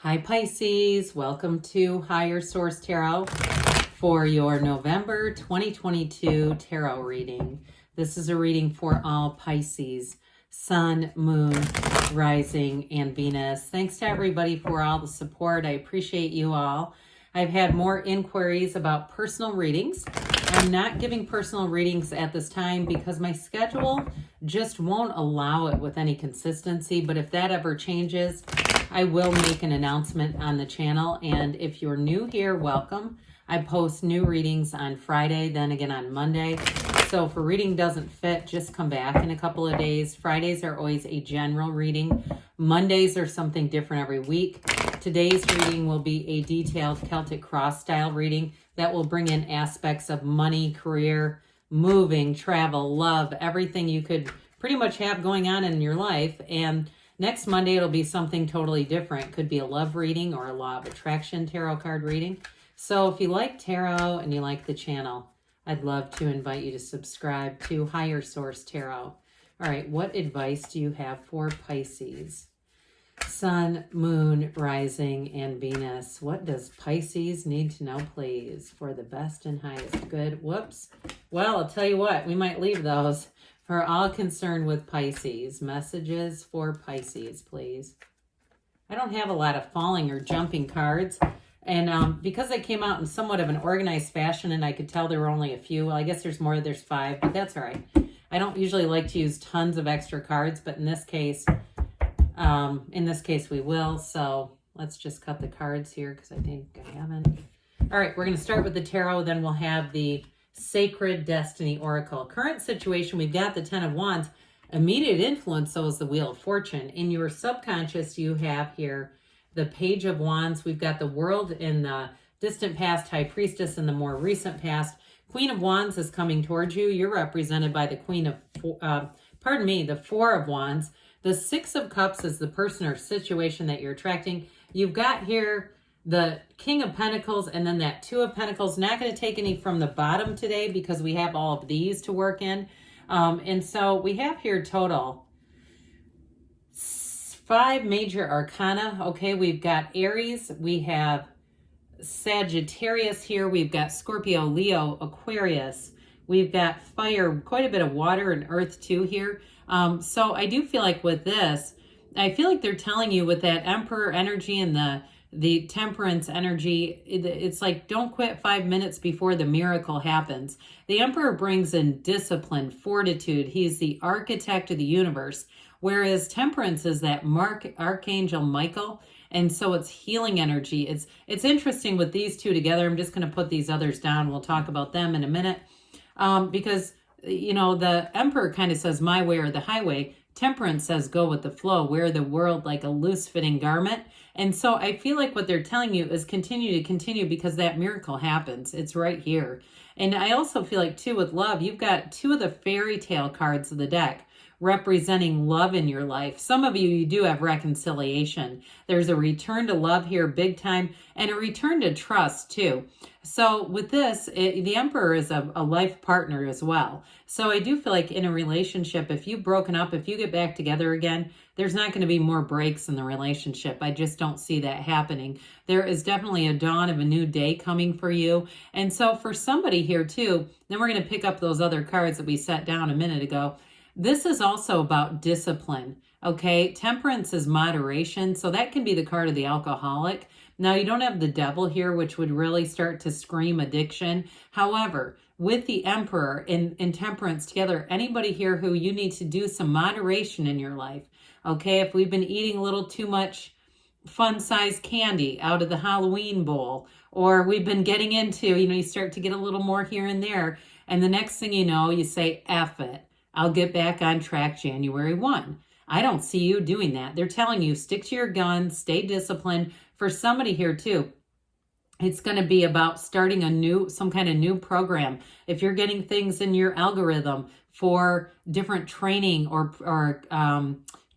Hi Pisces, welcome to Higher Source Tarot for your November 2022 tarot reading. This is a reading for all Pisces, Sun, Moon, Rising, and Venus. Thanks to everybody for all the support. I appreciate you all. I've had more inquiries about personal readings. I'm not giving personal readings at this time because my schedule just won't allow it with any consistency, but if that ever changes, I will make an announcement on the channel. And if you're new here, welcome. I post new readings on Friday, then again on Monday. So if a reading doesn't fit, just come back in a couple of days. Fridays are always a general reading. Mondays are something different every week. Today's reading will be a detailed Celtic cross style reading that will bring in aspects of money, career, moving, travel, love, everything you could pretty much have going on in your life. And next Monday, it'll be something totally different. Could be a love reading or a law of attraction tarot card reading. So if you like tarot and you like the channel, I'd love to invite you to subscribe to Higher Source Tarot. All right, what advice do you have for Pisces? Sun, Moon, Rising, and Venus. What does Pisces need to know, please, for the best and highest good? Whoops. Well, I'll tell you what, we might leave those. For all concerned with Pisces, messages for Pisces, please. I don't have a lot of falling or jumping cards. And because I came out in somewhat of an organized fashion and I could tell there were only a few, well, I guess there's more, there's 5, but that's all right. I don't usually like to use tons of extra cards, but in this case we will. So let's just cut the cards here because I think I haven't. All right, we're going to start with the tarot, then we'll have the Sacred Destiny Oracle. Current situation, we've got the 10 of Wands. Immediate influence, so is the Wheel of Fortune. In your subconscious, you have here the Page of Wands. We've got the World in the distant past, High Priestess in the more recent past. Queen of Wands is coming towards you. You're represented by the the 4 of Wands. The 6 of Cups is the person or situation that you're attracting. You've got here the King of Pentacles and then that 2 of Pentacles. Not going to take any from the bottom today because we have all of these to work in. And so we have here total 5 major arcana. Okay, we've got Aries, we have Sagittarius here, we've got Scorpio, Leo, Aquarius, we've got fire, quite a bit of water and earth too here. So I do feel like with this, I feel like they're telling you with that Emperor energy and the Temperance energy, it's like don't quit 5 minutes before the miracle happens. The Emperor brings in discipline, fortitude. He's the architect of the universe, whereas Temperance is that Archangel Michael, and so it's healing energy. It's interesting with these two together. I'm just going to put these others down. We'll talk about them in a minute because, you know, the Emperor kind of says my way or the highway. Temperance says go with the flow, wear the world like a loose-fitting garment. And so I feel like what they're telling you is continue because that miracle happens. It's right here. And I also feel like, too, with love, you've got 2 of the fairy tale cards of the deck representing love in your life. Some of you do have reconciliation. There's a return to love here big time and a return to trust too. So with this, the Emperor is a life partner as well. So I do feel like in a relationship, if you've broken up, if you get back together again, there's not going to be more breaks in the relationship. I just don't see that happening. There is definitely a dawn of a new day coming for you. And so for somebody here too, then we're going to pick up those other cards that we set down a minute ago. This is also about discipline, okay? Temperance is moderation, so that can be the card of the alcoholic. Now, you don't have the Devil here, which would really start to scream addiction. However, with the Emperor and Temperance together, anybody here who you need to do some moderation in your life, okay? If we've been eating a little too much fun-sized candy out of the Halloween bowl, or we've been getting into, you start to get a little more here and there, and the next thing you know, you say, F it. I'll get back on track January 1. I don't see you doing that. They're telling you, stick to your guns, stay disciplined. For somebody here too, it's going to be about starting some kind of new program. If you're getting things in your algorithm for different training or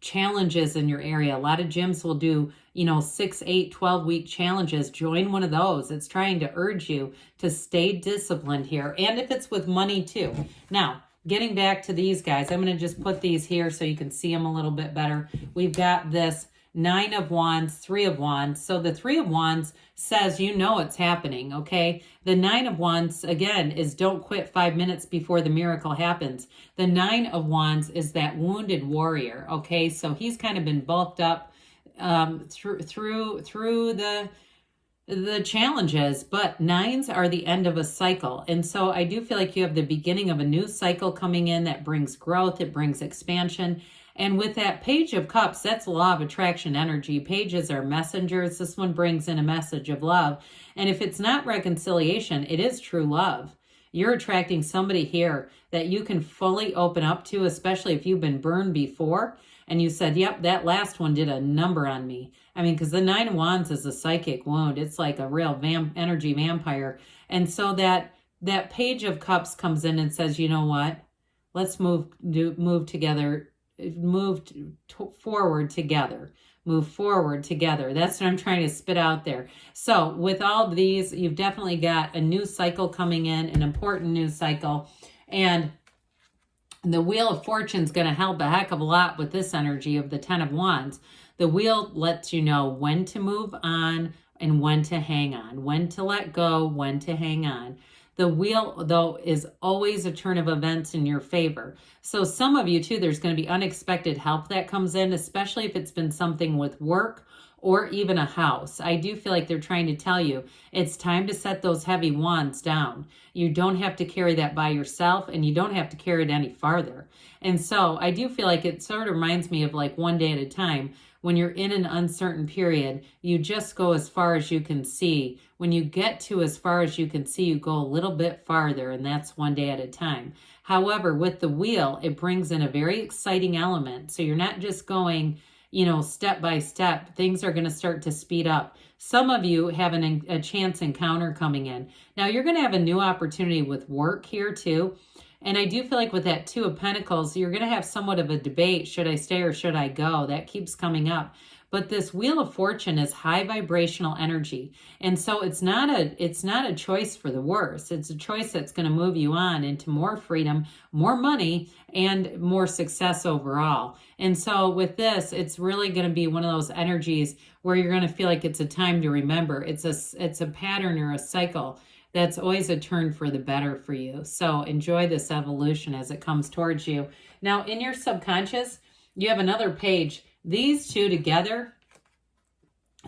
challenges in your area, a lot of gyms will do, 6, 8, 12-week challenges. Join one of those. It's trying to urge you to stay disciplined here. And if it's with money too. Now, getting back to these guys, I'm going to just put these here so you can see them a little bit better. We've got this Nine of Wands, Three of Wands. So the Three of Wands says you know it's happening, okay? The Nine of Wands, again, is don't quit 5 minutes before the miracle happens. The Nine of Wands is that wounded warrior, okay? So he's kind of been bulked up through the challenges, but nines are the end of a cycle. And so I do feel like you have the beginning of a new cycle coming in that brings growth, it brings expansion. And with that Page of Cups, that's law of attraction energy. Pages are messengers. This one brings in a message of love. And if it's not reconciliation, it is true love. You're attracting somebody here that you can fully open up to, especially if you've been burned before and you said, yep, that last one did a number on me. I mean, because the Nine of Wands is a psychic wound. It's like a real energy vampire. And so that Page of Cups comes in and says, you know what? Let's move together, forward together. Move forward together. That's what I'm trying to spit out there. So with all of these, you've definitely got a new cycle coming in, an important new cycle. And the Wheel of Fortune is going to help a heck of a lot with this energy of the Ten of Wands. The wheel lets you know when to move on and when to hang on, when to let go, when to hang on. The wheel, though, is always a turn of events in your favor. So some of you, too, there's going to be unexpected help that comes in, especially if it's been something with work or even a house. I do feel like they're trying to tell you it's time to set those heavy wands down. You don't have to carry that by yourself, and you don't have to carry it any farther. And so I do feel like it sort of reminds me of like one day at a time. When you're in an uncertain period, you just go as far as you can see. When you get to as far as you can see, you go a little bit farther, and that's one day at a time. However, with the wheel, it brings in a very exciting element. So you're not just going, step by step. Things are going to start to speed up. Some of you have a chance encounter coming in. Now, you're going to have a new opportunity with work here, too. And I do feel like with that Two of Pentacles, you're going to have somewhat of a debate. Should I stay or should I go? That keeps coming up. But this Wheel of Fortune is high vibrational energy. And so it's not a choice for the worse. It's a choice that's going to move you on into more freedom, more money, and more success overall. And so with this, it's really going to be one of those energies where you're going to feel like it's a time to remember. It's a pattern or a cycle that's always a turn for the better for you. So enjoy this evolution as it comes towards you. Now, in your subconscious, you have another page. These two together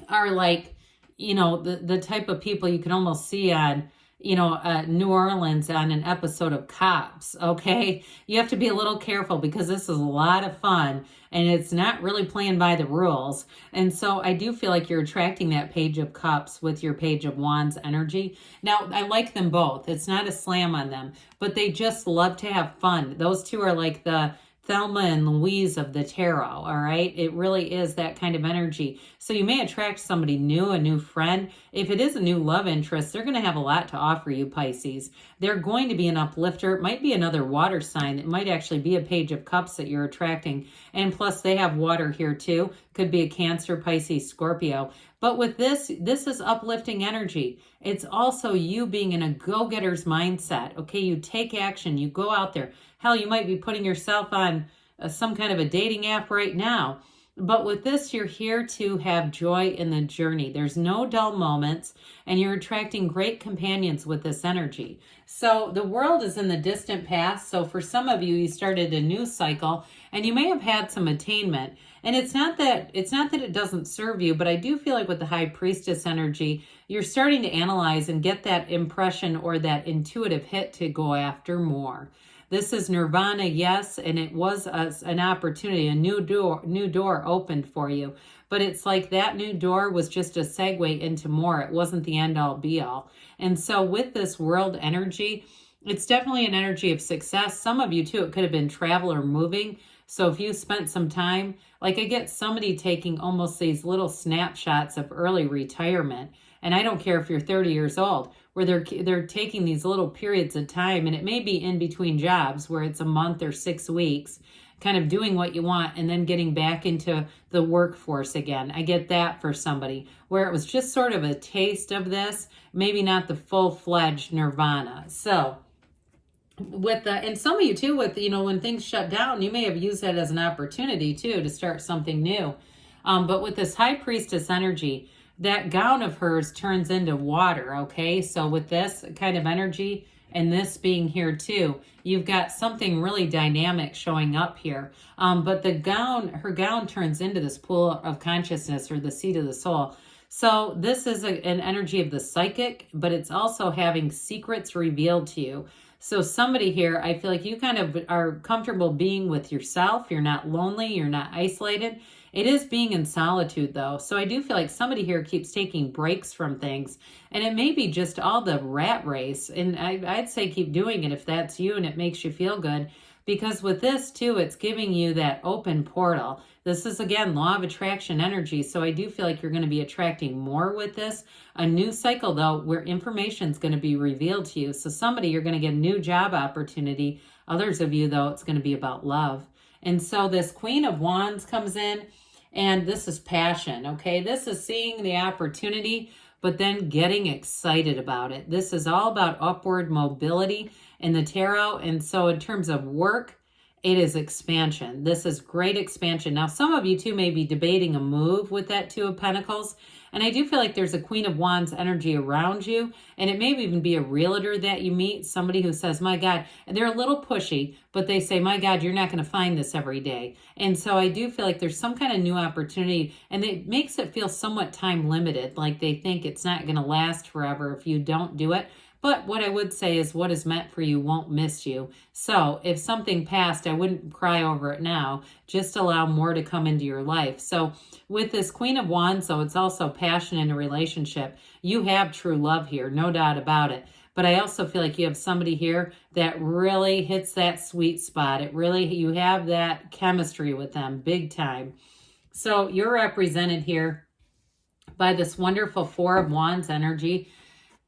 are like, the type of people you can almost see on, New Orleans on an episode of Cops, okay? You have to be a little careful because this is a lot of fun and it's not really playing by the rules. And so I do feel like you're attracting that Page of Cups with your Page of Wands energy. Now, I like them both. It's not a slam on them, but they just love to have fun. Those two are like the Thelma and Louise of the tarot, all right? It really is that kind of energy. So you may attract somebody new, a new friend. If it is a new love interest, they're going to have a lot to offer you, Pisces. They're going to be an uplifter. It might be another water sign. It might actually be a Page of Cups that you're attracting. And plus, they have water here too. Could be a Cancer, Pisces, Scorpio. But with this is uplifting energy. It's also you being in a go-getter's mindset. Okay, you take action. You go out there. Hell, you might be putting yourself on some kind of a dating app right now. But with this, you're here to have joy in the journey. There's no dull moments, and you're attracting great companions with this energy. So the world is in the distant past. So for some of you, you started a new cycle, and you may have had some attainment. And it's not that it doesn't serve you, but I do feel like with the High Priestess energy, you're starting to analyze and get that impression or that intuitive hit to go after more. This is nirvana, yes, and it was an opportunity, a new door opened for you. But it's like that new door was just a segue into more. It wasn't the end all be all. And so with this world energy, it's definitely an energy of success. Some of you too, it could have been travel or moving. So if you spent some time, like I get somebody taking almost these little snapshots of early retirement. And I don't care if you're 30 years old, where they're taking these little periods of time, and it may be in between jobs where it's a month or 6 weeks, kind of doing what you want and then getting back into the workforce again. I get that for somebody where it was just sort of a taste of this, maybe not the full-fledged nirvana. So and some of you too, when things shut down, you may have used that as an opportunity too to start something new. But with this High Priestess energy, that gown of hers turns into water, okay? So with this kind of energy and this being here too, you've got something really dynamic showing up here. But the gown, her gown turns into this pool of consciousness or the seat of the soul. So this is an energy of the psychic, but it's also having secrets revealed to you. So somebody here, I feel like you kind of are comfortable being with yourself. You're not lonely. You're not isolated. It is being in solitude though. So I do feel like somebody here keeps taking breaks from things, and it may be just all the rat race. And I'd say keep doing it if that's you and it makes you feel good, because with this too, it's giving you that open portal. This is, again, law of attraction energy. So I do feel like you're going to be attracting more with this. A new cycle, though, where information is going to be revealed to you. So somebody, you're going to get a new job opportunity. Others of you, though, it's going to be about love. And so this Queen of Wands comes in, and this is passion, okay? This is seeing the opportunity, but then getting excited about it. This is all about upward mobility in the tarot. And so in terms of work, it is expansion. This is great expansion. Now, some of you too may be debating a move with that Two of Pentacles. And I do feel like there's a Queen of Wands energy around you. And it may even be a realtor that you meet, somebody who says, my God, and they're a little pushy, but they say, my God, you're not going to find this every day. And so I do feel like there's some kind of new opportunity, and it makes it feel somewhat time limited. Like they think it's not going to last forever if you don't do it. But what I would say is what is meant for you won't miss you. So if something passed, I wouldn't cry over it now. Just allow more to come into your life. So with this Queen of Wands, though, it's also passion in a relationship. You have true love here, no doubt about it. But I also feel like you have somebody here that really hits that sweet spot. It really, you have that chemistry with them big time. So you're represented here by this wonderful Four of Wands energy.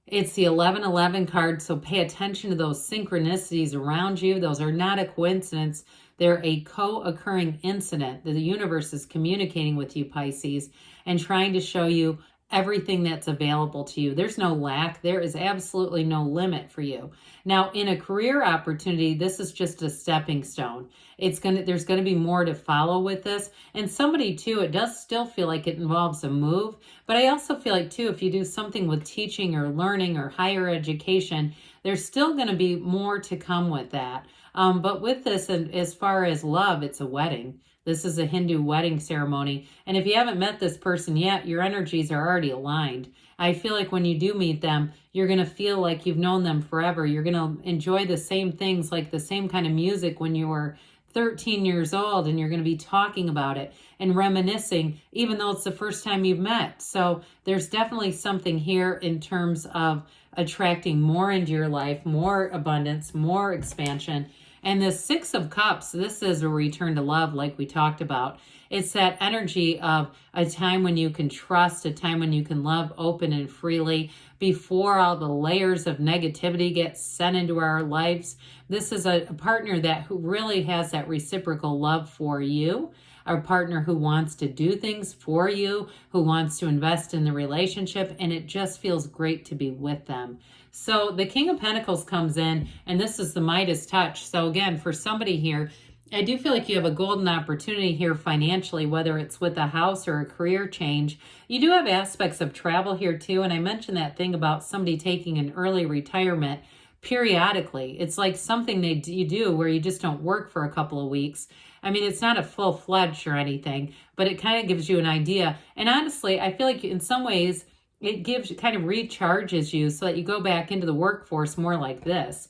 It's the 1111 card, so pay attention to those synchronicities around you. Those are not a coincidence. They're a co-occurring incident. The universe is communicating with you, Pisces, and trying to show you everything that's available to you. There's no lack. There is absolutely no limit for you. Now, in a career opportunity, this is just a stepping stone. There's going to be more to follow with this. And somebody too, it does still feel like it involves a move, but I also feel like too, if you do something with teaching or learning or higher education, there's still going to be more to come with that. But with this, and as far as love, it's a wedding. This is a Hindu wedding ceremony. And if you haven't met this person yet, your energies are already aligned. I feel like when you do meet them, you're going to feel like you've known them forever. You're going to enjoy the same things, like the same kind of music when you were 13 years old, and you're going to be talking about it and reminiscing, even though it's the first time you've met. So there's definitely something here in terms of attracting more into your life, more abundance, more expansion. And the Six of Cups, this is a return to love like we talked about. It's that energy of a time when you can trust, a time when you can love open and freely before all the layers of negativity get sent into our lives. This is a partner who really has that reciprocal love for you, a partner who wants to do things for you, who wants to invest in the relationship, and it just feels great to be with them. So the King of Pentacles comes in, and this is the Midas touch. So again, for somebody here, I do feel like you have a golden opportunity here financially, whether it's with a house or a career change. You do have aspects of travel here too, and I mentioned that thing about somebody taking an early retirement periodically. It's like something you do where you just don't work for a couple of weeks. I mean, it's not a full-fledged or anything, but it kind of gives you an idea. And honestly, I feel like in some ways, it kind of recharges you so that you go back into the workforce more like this.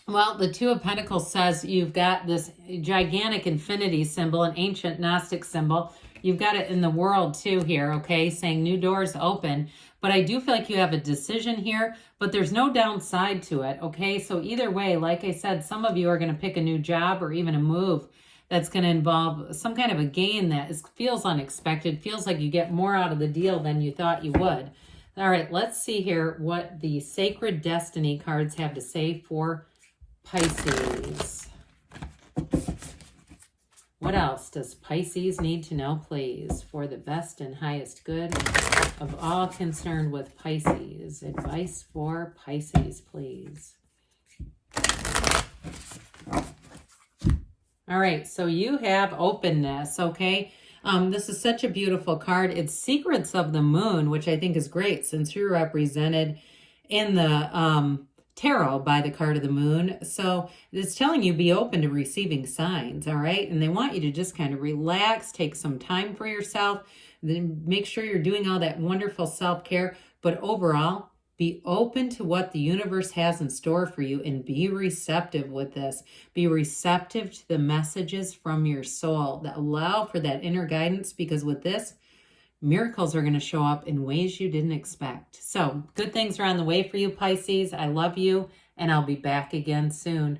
Well, the Two of Pentacles says you've got this gigantic infinity symbol, an ancient Gnostic symbol. You've got it in the world too here, okay, saying new doors open. But I do feel like you have a decision here, but there's no downside to it, okay? So either way, like I said, some of you are going to pick a new job or even a move that's going to involve some kind of a gain that feels unexpected, feels like you get more out of the deal than you thought you would. All right, let's see here what the Sacred Destiny cards have to say for Pisces. What else does Pisces need to know, please, for the best and highest good of all concerned with Pisces? Advice for Pisces, please. All right, so you have openness, okay? This is such a beautiful card. It's Secrets of the Moon, which I think is great since you're represented in the tarot by the card of the moon. So it's telling you be open to receiving signs, all right? And they want you to just kind of relax, take some time for yourself, then make sure you're doing all that wonderful self-care. But overall, be open to what the universe has in store for you and be receptive with this. Be receptive to the messages from your soul that allow for that inner guidance, because with this, miracles are going to show up in ways you didn't expect. So good things are on the way for you, Pisces. I love you, and I'll be back again soon.